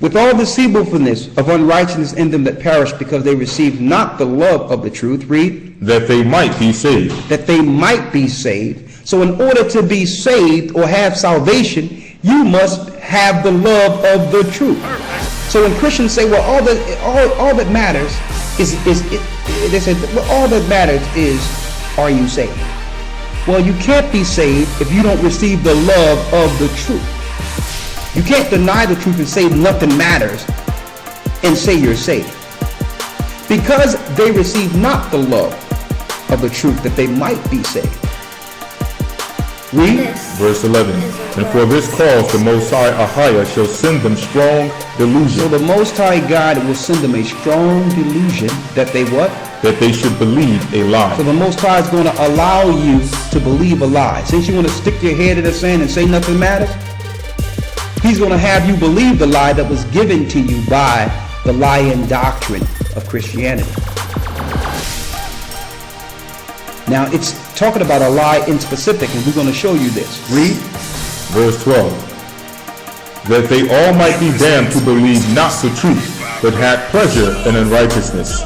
with all deceitfulness of unrighteousness in them that perish, because they received not the love of the truth. Read. That they might be saved. That they might be saved. So in order to be saved or have salvation, you must have the love of the truth. So when Christians say, well, all that matters they said, well, all that matters is, are you saved? Well, you can't be saved if you don't receive the love of the truth. You can't deny the truth and say nothing matters and say you're saved. Because they receive not the love of the truth, that they might be saved. Read. Verse 11. And for this cause the Most High Ahiah shall send them strong delusion. So the Most High God will send them a strong delusion that they what? That they should believe a lie. So the Most High is going to allow you to believe a lie. Since you want to stick your head in the sand and say nothing matters, He's going to have you believe the lie that was given to you by the lying doctrine of Christianity. Now, it's talking about a lie in specific, and we're going to show you this. Read. Verse 12. That they all might be damned to believe not the truth, but had pleasure in unrighteousness.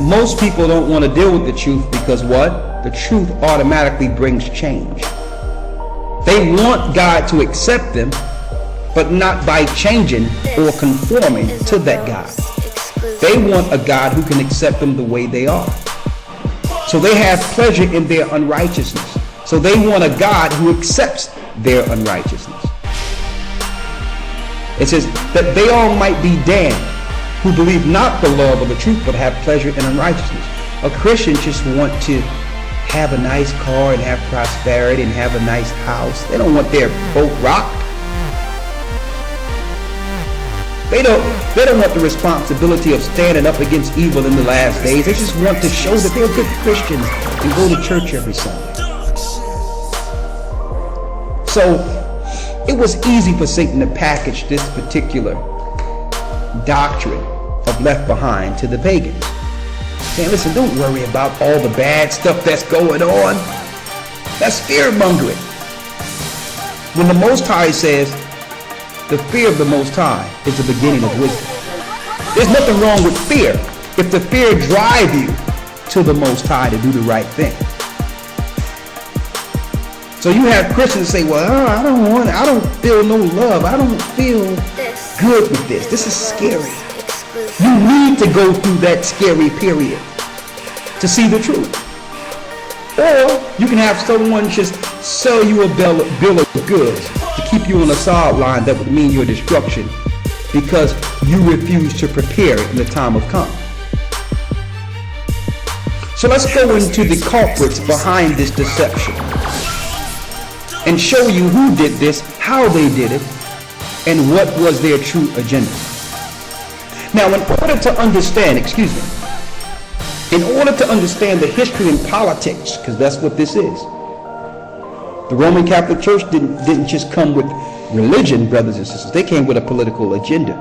Most people don't want to deal with the truth because what? The truth automatically brings change. They want God to accept them, but not by changing or conforming to that God. They want a God who can accept them the way they are. So they have pleasure in their unrighteousness. So they want a God who accepts their unrighteousness. It says that they all might be damned who believe not the love of the truth, but have pleasure in unrighteousness. A Christian just want to have a nice car and have prosperity and have a nice house. They don't want their boat rocked. They don't want the responsibility of standing up against evil in the last days. They just want to show that they're good Christians and go to church every Sunday. So it was easy for Satan to package this particular doctrine of left behind to the pagans. Saying, listen, don't worry about all the bad stuff that's going on. That's fear-mongering. When the Most High says, the fear of the Most High is the beginning of wisdom. There's nothing wrong with fear if the fear drives you to the Most High to do the right thing. So you have Christians say, well, I don't feel no love. I don't feel good with this. This is scary. You need to go through that scary period to see the truth. Or you can have someone just sell you a bill of goods to keep you on the sideline that would mean your destruction because you refuse to prepare in the time of come. So let's go into the culprits behind this deception and show you who did this, how they did it, and what was their true agenda. Now, in order to understand the history and politics, because that's what this is, the Roman Catholic Church didn't just come with religion, brothers and sisters. They came with a political agenda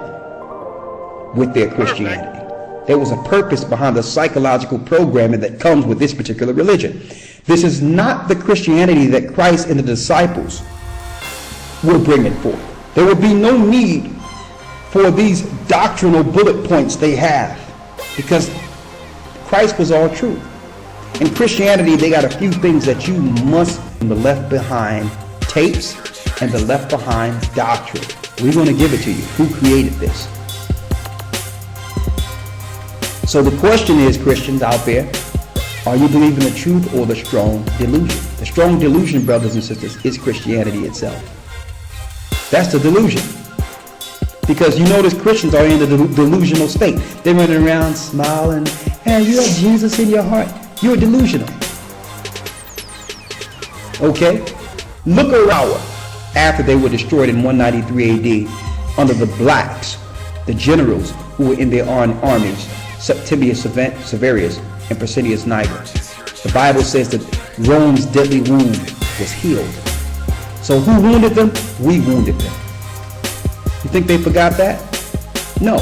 with their Christianity. There was a purpose behind the psychological programming that comes with this particular religion. This is not the Christianity that Christ and the disciples were bringing forth. There will be no need for these doctrinal bullet points they have, because Christ was all truth. In Christianity, they got a few things that you must, the left behind tapes and the left behind doctrine. We're going to give it to you. Who created this? So the question is, Christians out there, are you believing the truth or the strong delusion? The strong delusion, brothers and sisters, is Christianity itself. That's the delusion. Because you notice Christians are in the delusional state. They're running around smiling. Hey, you have Jesus in your heart. You're delusional. Okay? Look around after they were destroyed in 193 AD under the blacks, the generals who were in their armies, Septimius Severus and Priscillius Niger. The Bible says that Rome's deadly wound was healed. So who wounded them? We wounded them. You think they forgot that? No.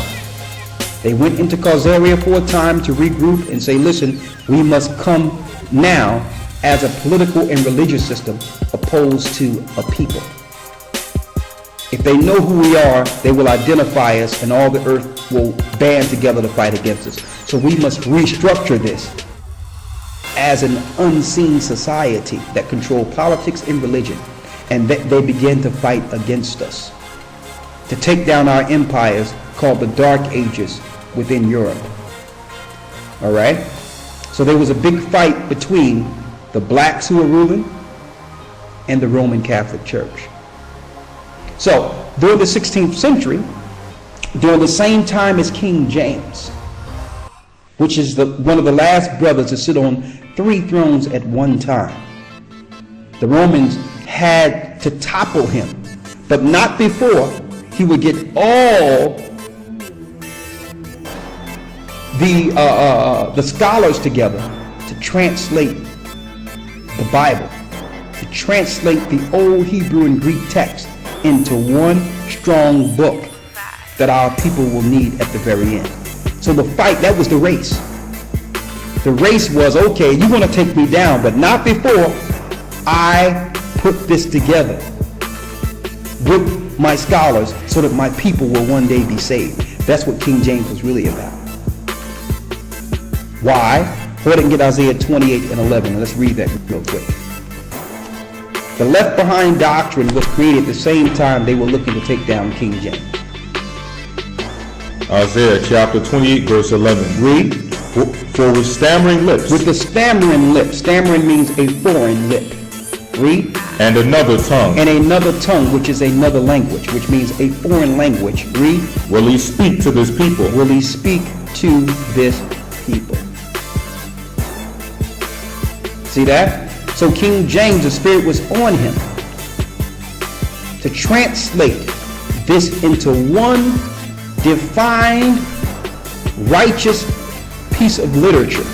They went into Caesarea for a time to regroup and say, listen, we must come now as a political and religious system opposed to a people. If they know who we are, they will identify us, and all the earth will band together to fight against us. So we must restructure this as an unseen society that control politics and religion, and that they begin to fight against us to take down our empires called the Dark Ages within Europe. All right? So there was a big fight between the blacks who were ruling and the Roman Catholic Church. So during the 16th century, during the same time as King James, which is one of the last brothers to sit on 3 thrones at one time, the Romans had to topple him, but not before he would get all the scholars together to translate the Bible, to translate the old Hebrew and Greek text into one strong book that our people will need at the very end. So the fight, that was the race. The race was, okay, you want to take me down, but not before I put this together with my scholars so that my people will one day be saved. That's what King James was really about. Why? Go ahead and get Isaiah 28 and 11. Let's read that real quick. The Left Behind doctrine was created at the same time they were looking to take down King James. Isaiah chapter 28 verse 11. Read. For with stammering lips. With the stammering lips. Stammering means a foreign lip. Read. And another tongue. And another tongue, which is another language, which means a foreign language. Read. Will he speak to this people? Will he speak to this people? See that? So King James, the Spirit was on him to translate this into one defined, righteous piece of literature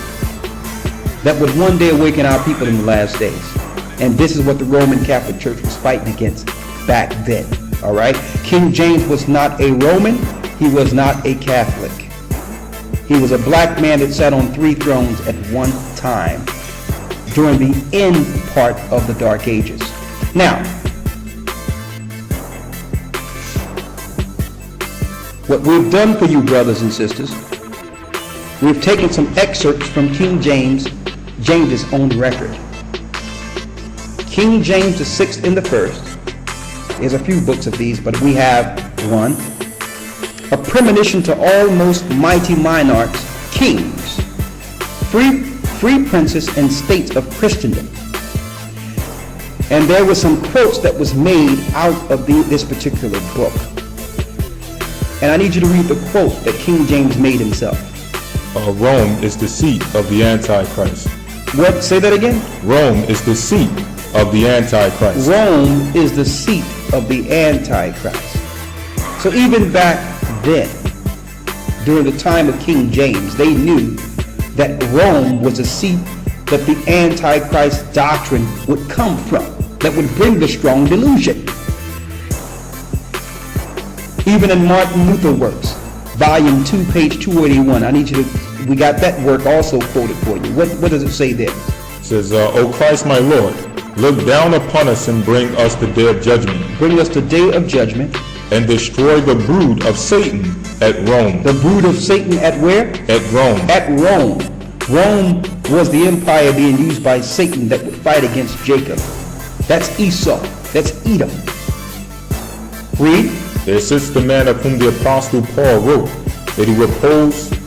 that would one day awaken our people in the last days. And this is what the Roman Catholic Church was fighting against back then. All right? King James was not a Roman. He was not a Catholic. He was a black man that sat on 3 thrones at one time during the end part of the Dark Ages. Now, what we've done for you, brothers and sisters, we've taken some excerpts from King James's own record. King James the 6th and the 1st. There's a few books of these, but we have one. A premonition to all most mighty monarchs, kings, free princes, and states of Christendom. And there were some quotes that was made out of this particular book. And I need you to read the quote that King James made himself. Rome is the seat of the Antichrist. What? Say that again? Rome is the seat of the Antichrist. Rome is the seat of the Antichrist. So even back then, during the time of King James, they knew that Rome was a seat that the Antichrist doctrine would come from, that would bring the strong delusion. Even in Martin Luther works, volume 2, page 281, I need you to, we got that work also quoted for you. What does it say there? It says, O Christ my Lord, look down upon us and bring us the day of judgment. Bring us the day of judgment. And destroy the brood of Satan at Rome. The brood of Satan at where? At Rome. At Rome. Rome was the empire being used by Satan that would fight against Jacob. That's Esau. That's Edom. Read. There sits the man of whom the apostle Paul wrote that he will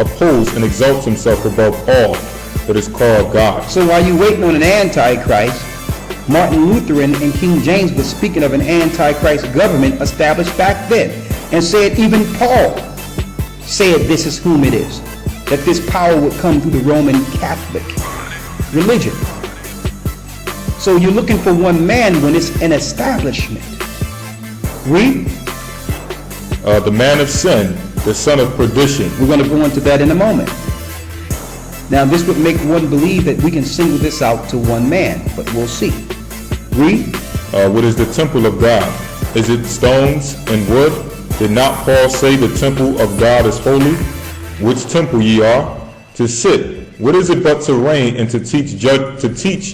oppose and exalt himself above all that is called God. So while you're waiting on an Antichrist, Martin Luther and King James was speaking of an Antichrist government established back then, and said even Paul said this is whom it is, that this power would come through the Roman Catholic religion. So you're looking for one man when it's an establishment. Read. The man of sin, the son of perdition. We're going to go into that in a moment. Now this would make one believe that we can single this out to one man, but we'll see. Read. What is the temple of God? Is it stones and wood? Did not Paul say the temple of God is holy? Which temple ye are? To sit. What is it but to reign and to teach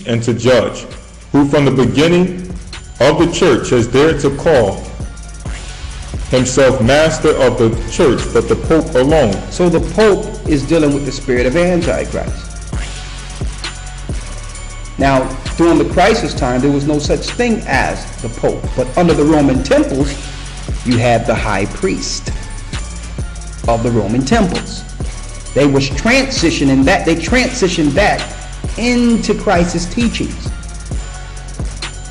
and to judge? Who from the beginning of the church has dared to call himself master of the church, but the Pope alone. So the Pope is dealing with the spirit of Antichrist. Now, during the crisis time, there was no such thing as the Pope. But under the Roman temples, you had the high priest of the Roman temples. They was transitioning that. They transitioned that into Christ's teachings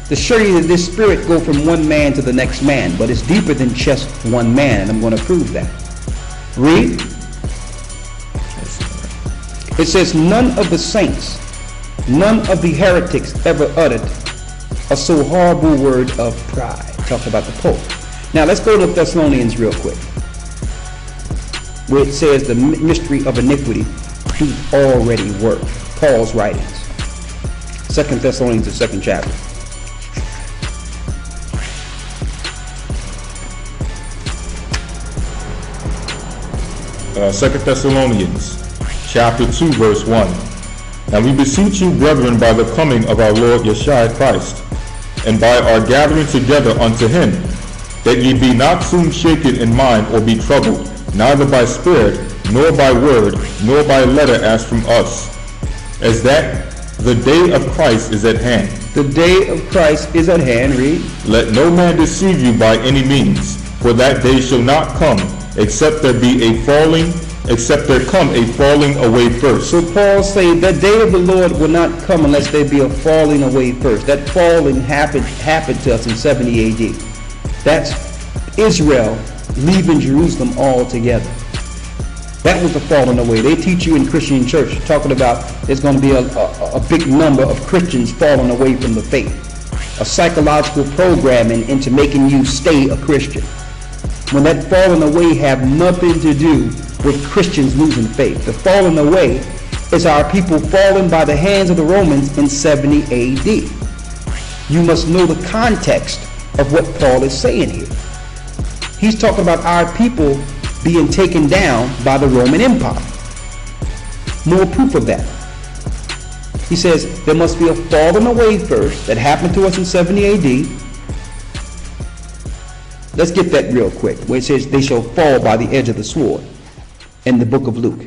to show you that this spirit go from one man to the next man, but it's deeper than just one man, and I'm going to prove that. Read. It says, none of the saints, none of the heretics ever uttered a so horrible word of pride. Talking about the Pope. Now let's go to Thessalonians real quick, where it says the mystery of iniquity doth already work. Paul's writings. 2 Thessalonians, the 2nd chapter. Second Thessalonians, chapter 2, verse 1. And we beseech you, brethren, by the coming of our Lord Yeshua Christ, and by our gathering together unto him, that ye be not soon shaken in mind or be troubled, neither by spirit, nor by word, nor by letter as from us, as that the day of Christ is at hand. The day of Christ is at hand. Read. Let no man deceive you by any means, for that day shall not come, except there come a falling away first. So Paul said the day of the Lord will not come unless there be a falling away first. That falling happened to us in 70 AD. That's Israel leaving Jerusalem altogether. That was the falling away. They teach you in Christian church, talking about there's going to be a big number of Christians falling away from the faith. A psychological programming into making you stay a Christian. When that falling away have nothing to do with Christians losing faith. The falling away is our people falling by the hands of the Romans in 70 AD. You must know the context of what Paul is saying here. He's talking about our people being taken down by the Roman Empire. More proof of that. He says there must be a falling away first that happened to us in 70 AD. Let's get that real quick, where it says they shall fall by the edge of the sword in the book of Luke.